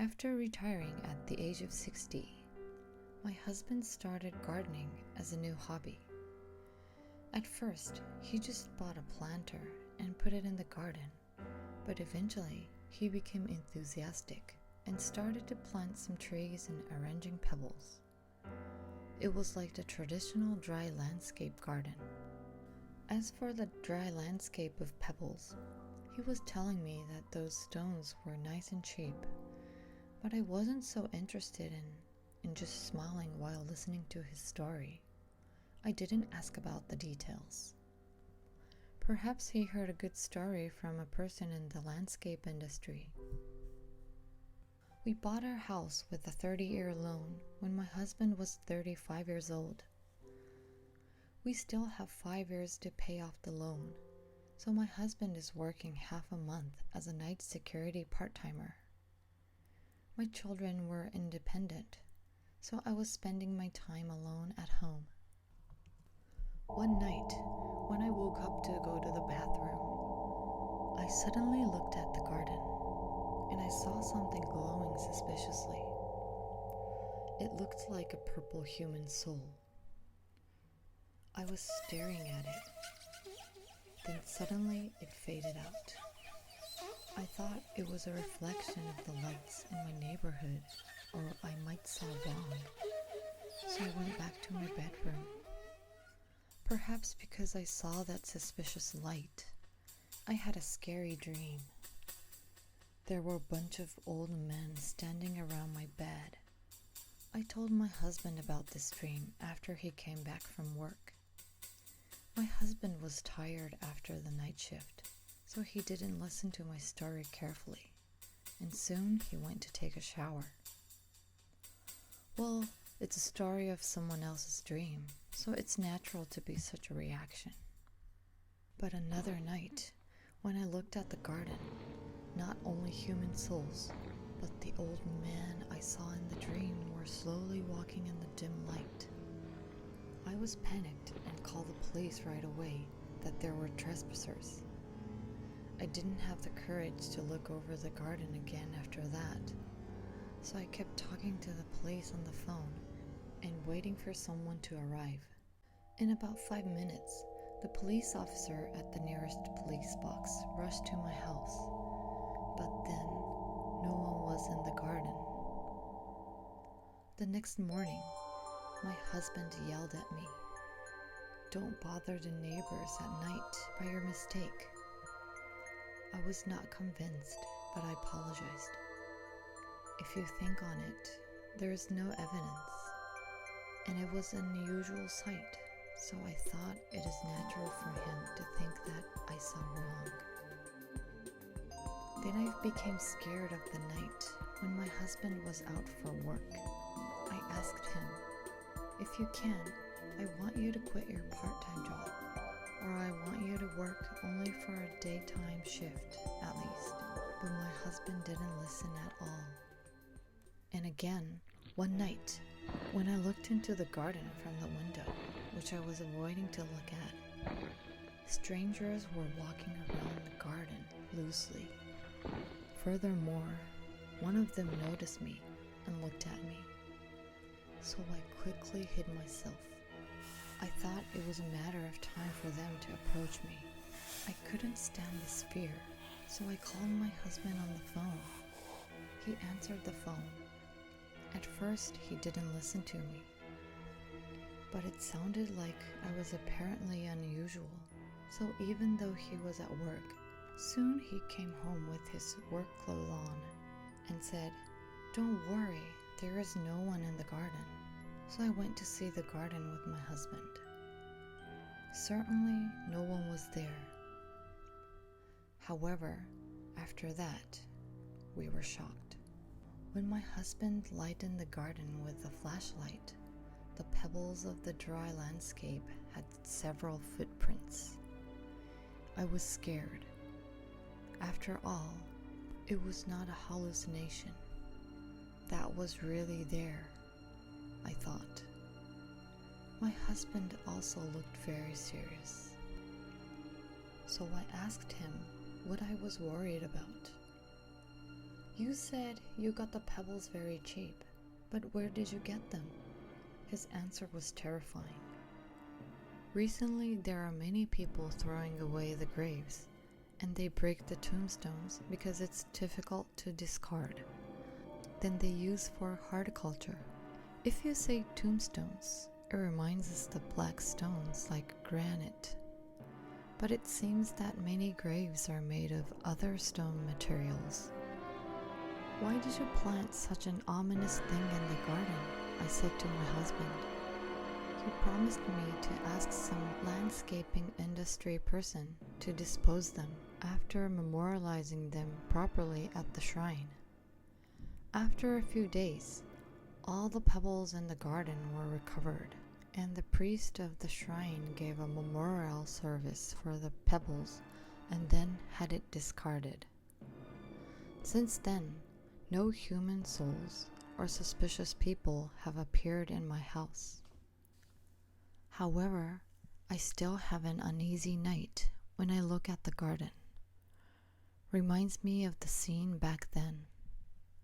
After retiring at the age of 60, my husband started gardening as a new hobby. At first, he just bought a planter and put it in the garden, but eventually he became enthusiastic and started to plant some trees and arranging pebbles. It was like the traditional dry landscape garden. As for the dry landscape of pebbles, he was telling me that those stones were nice and cheap, but I wasn't so interested in just smiling while listening to his story. I didn't ask about the details. Perhaps he heard a good story from a person in the landscape industry. We bought our house with a 30-year loan when my husband was 35 years old. We still have 5 years to pay off the loan, so my husband is working half a month as a night security part-timer. My children were independent, so I was spending my time alone at home. One night, when I woke up to go to the bathroom, I suddenly looked at the garden, and I saw something glowing suspiciously. It looked like a purple human soul. I was staring at it. Then suddenly it faded out. I thought it was a reflection of the lights in my neighborhood, or I might saw wrong. So I went back to my bedroom. Perhaps because I saw that suspicious light, I had a scary dream. There were a bunch of old men standing around my bed. I told my husband about this dream after he came back from work. My husband was tired after the night shift, so he didn't listen to my story carefully, and soon he went to take a shower. Well, it's a story of someone else's dream, so it's natural to be such a reaction. But another night, when I looked at the garden, not only human souls, but the old men I saw in the dream were slowly walking in the dim light. I was panicked and called the police right away that there were trespassers. I didn't have the courage to look over the garden again after that, so I kept talking to the police on the phone and waiting for someone to arrive. In about 5 minutes, the police officer at the nearest police box rushed to my house, but then no one was in the garden. The next morning, my husband yelled at me, "Don't bother the neighbors at night by your mistake." I was not convinced, but I apologized. If you think on it, there is no evidence, and it was an unusual sight, so I thought it is natural for him to think that I saw wrong. Then I became scared of the night when my husband was out for work. I asked him, "If you can, I want you to quit your part-time job, or I want you to work only for a daytime shift at least." But my husband didn't listen at all. And again, one night, when I looked into the garden from the window, which I was avoiding to look at, strangers were walking around the garden loosely. Furthermore, one of them noticed me and looked at me, so I quickly hid myself. I thought it was a matter of time for them to approach me. I couldn't stand this fear, so I called my husband on the phone. He answered the phone. At first, he didn't listen to me, but it sounded like I was apparently unusual, so even though he was at work, soon he came home with his work clothes on and said, "Don't worry, there is no one in the garden." So I went to see the garden with my husband. Certainly, no one was there. However, after that, we were shocked. When my husband lightened the garden with a flashlight, the pebbles of the dry landscape had several footprints. I was scared. After all, it was not a hallucination. That was really there, I thought. My husband also looked very serious. So I asked him what I was worried about. You said you got the pebbles very cheap, but where did you get them? His answer was terrifying. Recently, there are many people throwing away the graves, and they break the tombstones because it's difficult to discard. Then they use for horticulture. If you say tombstones, it reminds us of black stones like granite. But it seems that many graves are made of other stone materials. Why did you plant such an ominous thing in the garden? I said to my husband. He promised me to ask some landscaping industry person to dispose them after memorializing them properly at the shrine. After a few days, all the pebbles in the garden were recovered, and the priest of the shrine gave a memorial service for the pebbles and then had it discarded. Since then, no human souls or suspicious people have appeared in my house. However, I still have an uneasy night when I look at the garden. Reminds me of the scene back then.